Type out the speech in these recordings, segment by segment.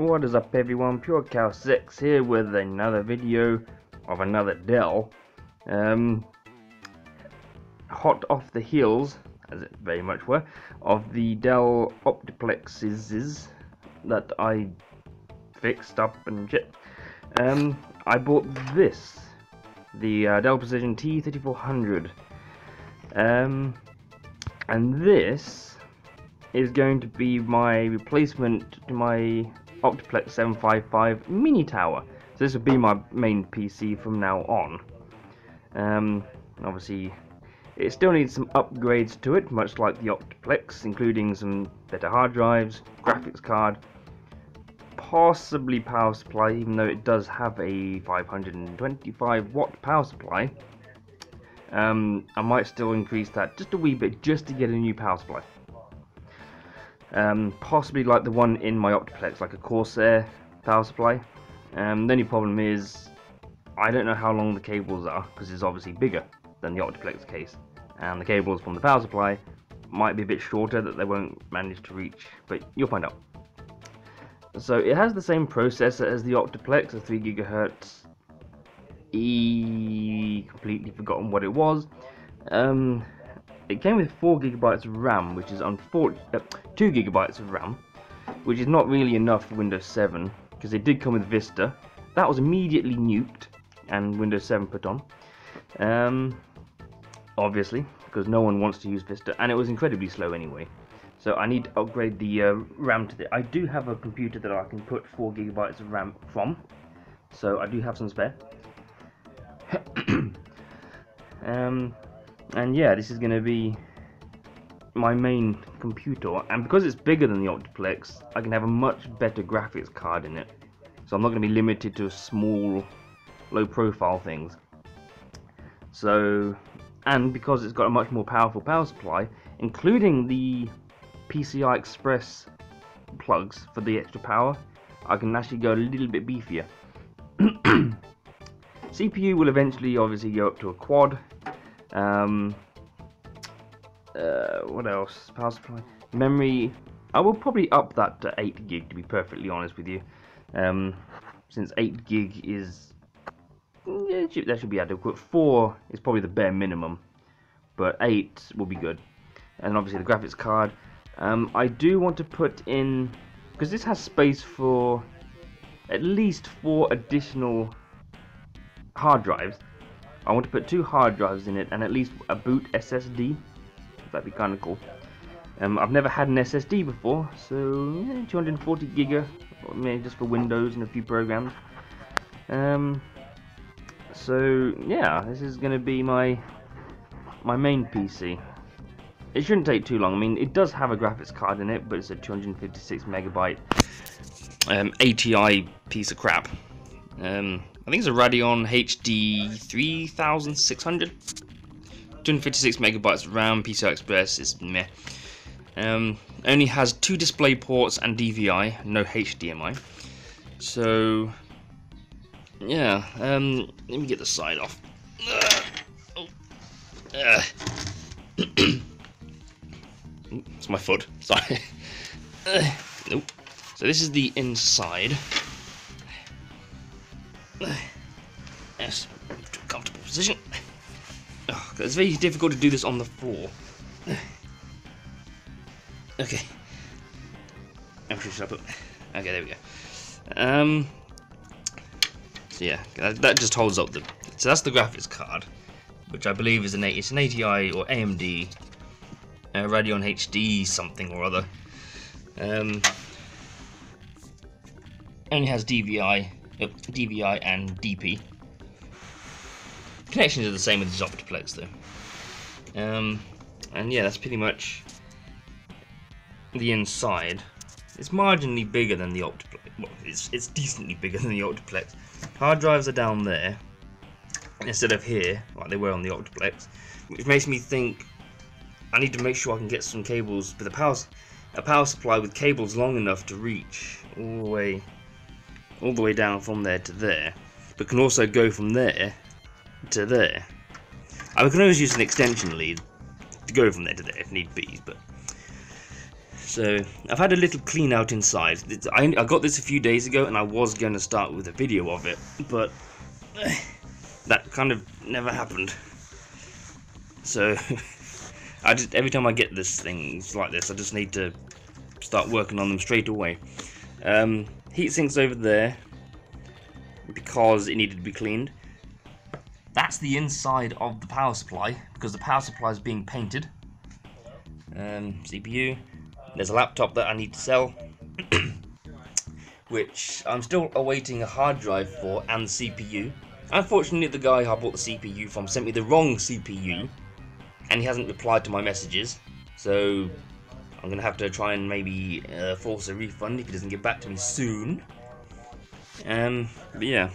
What is up everyone, PureChaosX here with another video of another Dell. Hot off the heels, as it very much were, of the Dell Optiplexes that I fixed up and shit. I bought this, the Dell Precision T3400. And this is going to be my replacement to my Optiplex 755 mini tower. So this will be my main PC from now on. Obviously it still needs some upgrades to it, much like the Optiplex, including some better hard drives, graphics card, possibly power supply, even though it does have a 525 watt power supply. I might still increase that just a wee bit just to get a new power supply. Possibly like the one in my Optiplex, like a Corsair power supply. The only problem is I don't know how long the cables are, because it's obviously bigger than the Optiplex case, and the cables from the power supply might be a bit shorter that they won't manage to reach, but you'll find out. So it has the same processor as the Optiplex, a 3 GHz completely forgotten what it was. It came with 4 GB of RAM, which is 2 GB of RAM, which is not really enough for Windows 7, because it did come with Vista. That was immediately nuked and Windows 7 put on, obviously, because no one wants to use Vista, and it was incredibly slow anyway. So I need to upgrade the RAM to the. I do have a computer that I can put 4 GB of RAM from, so I do have some spare. And yeah, this is going to be my main computer, and because it's bigger than the Optiplex, I can have a much better graphics card in it, so I'm not going to be limited to small, low profile things. So, and because it's got a much more powerful power supply, including the PCI Express plugs for the extra power, I can actually go a little bit beefier. CPU will eventually obviously go up to a quad. What else? Power supply. Memory, I will probably up that to 8 gig, to be perfectly honest with you. Since 8 gig is, that should be adequate. 4 is probably the bare minimum, but 8 will be good. And obviously the graphics card. I do want to put in, because this has space for at least 4 additional hard drives. I want to put 2 hard drives in it and at least a boot SSD. That'd be kind of cool. I've never had an SSD before, so yeah, 240 giga, maybe just for Windows and a few programs. So yeah, this is going to be my main PC. It shouldn't take too long. I mean, it does have a graphics card in it, but it's a 256 megabyte ATI piece of crap. I think it's a Radeon HD 3600. 256 megabytes of RAM, PCI Express is meh. Only has 2 display ports and DVI, no HDMI. So yeah, let me get the side off. It's my foot, sorry. Nope. So this is the inside. Yes, to a comfortable position. Oh, it's very difficult to do this on the floor. Okay. Okay, there we go. So yeah, that just holds up the. So that's the graphics card, which I believe is it's an ATI or AMD Radeon HD something or other. Only has DVI and DP. Connections are the same with the Optiplex though. And yeah, that's pretty much the inside. It's marginally bigger than the Optiplex. Well, it's decently bigger than the Optiplex. Hard drives are down there instead of here, like they were on the Optiplex, which makes me think I need to make sure I can get some cables with a power supply with cables long enough to reach all the way down from there to there, but can also go from there to there. I can always use an extension lead to go from there to there if need be, but So I've had a little clean out inside. I got this a few days ago, and I was going to start with a video of it, but that kind of never happened. So every time I get things like this, I just need to start working on them straight away. Heat sink's over there because it needed to be cleaned. That's the inside of the power supply, because the power supply is being painted. CPU. There's a laptop that I need to sell, which I'm still awaiting a hard drive for, and the CPU. Unfortunately, the guy I bought the CPU from sent me the wrong CPU, and he hasn't replied to my messages, so I'm going to have to try and maybe force a refund if he doesn't get back to me soon. But yeah.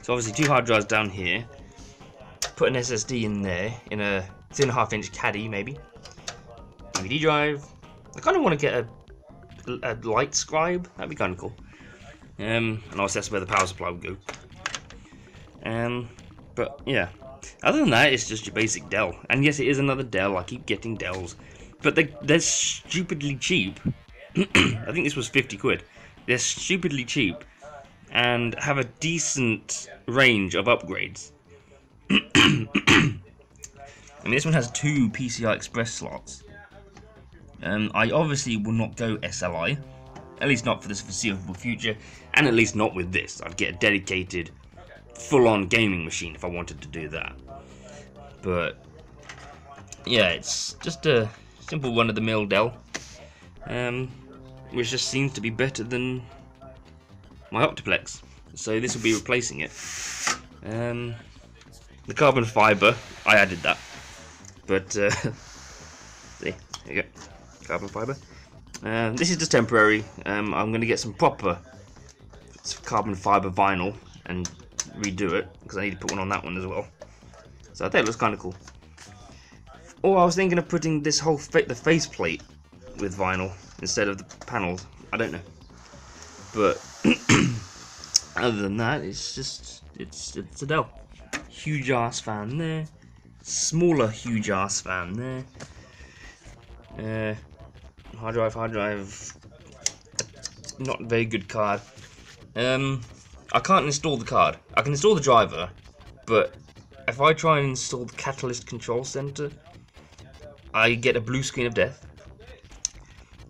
So obviously 2 hard drives down here. Put an SSD in there, in a 3.5-inch caddy maybe. DVD drive. I kind of want to get a light scribe. That'd be kind of cool. And obviously that's where the power supply would go. But yeah. Other than that, it's just your basic Dell. And yes, it is another Dell. I keep getting Dells. But they're stupidly cheap. I think this was 50 quid. They're stupidly cheap and have a decent range of upgrades. I mean, this one has 2 PCI Express slots. I obviously will not go SLI, at least not for this foreseeable future, and at least not with this. I'd get a dedicated, full-on gaming machine if I wanted to do that. But yeah, it's just a simple one-of-the-mill Dell, which just seems to be better than my Optiplex. So this will be replacing it. The carbon fiber, I added that, but see, there you go, carbon fiber. This is just temporary. I'm going to get some proper carbon fiber vinyl and redo it, because I need to put one on that one as well. So I think it looks kind of cool. Or I was thinking of putting this whole the faceplate with vinyl instead of the panels. I don't know, but other than that, it's just it's a Dell. Huge ass fan there, smaller huge ass fan there. Hard drive, not a very good card. I can't install the card. I can install the driver, but if I try and install the Catalyst Control Center, I get a blue screen of death.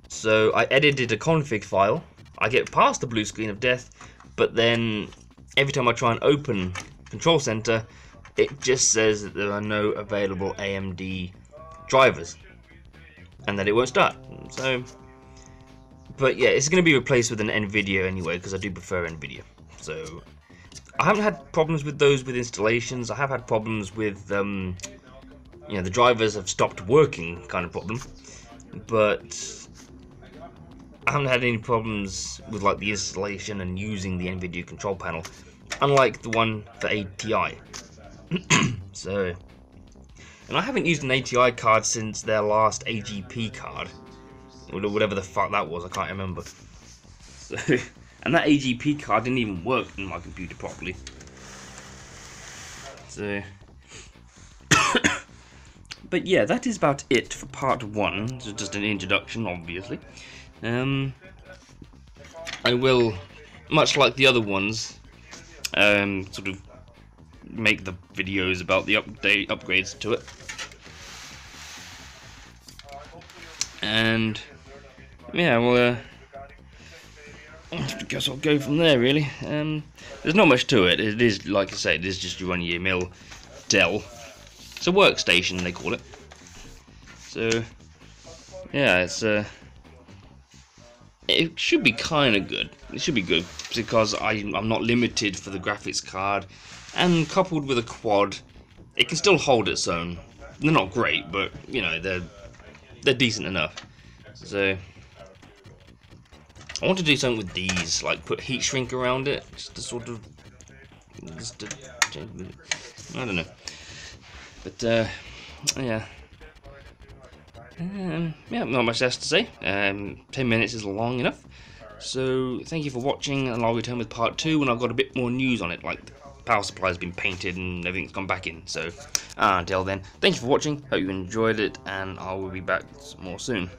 So I edited a config file, I get past the blue screen of death, but then every time I try and open Control Center, it just says that there are no available AMD drivers, and that it won't start. So, but yeah, it's going to be replaced with an NVIDIA anyway, because I do prefer NVIDIA. So I haven't had problems with those with installations. I have had problems with you know, the drivers have stopped working kind of problem, but I haven't had any problems with like the installation and using the NVIDIA control panel, unlike the one for ATI. So, and I haven't used an ATI card since their last AGP card, or whatever the fuck that was. I can't remember. So, and that AGP card didn't even work in my computer properly. So, but yeah, that is about it for part 1. So just an introduction, obviously. I will, much like the other ones, sort of make the videos about the upgrades to it. And yeah, well, I guess I'll go from there, really. There's not much to it. It is, like I say, it is just your run-of-the-mill Dell. It's a workstation, they call it. So yeah, it's it should be kind of good. It should be good because I'm not limited for the graphics card, and coupled with a quad, it can still hold its own. They're not great, but you know, they're decent enough. So I want to do something with these, like put heat shrink around it, just to sort of, I don't know. But yeah. Yeah, not much else to say. 10 minutes is long enough. So thank you for watching, and I'll return with part 2 when I've got a bit more news on it, like the power supply has been painted and everything's gone back in. So until then, thank you for watching, hope you enjoyed it, and I will be back more soon.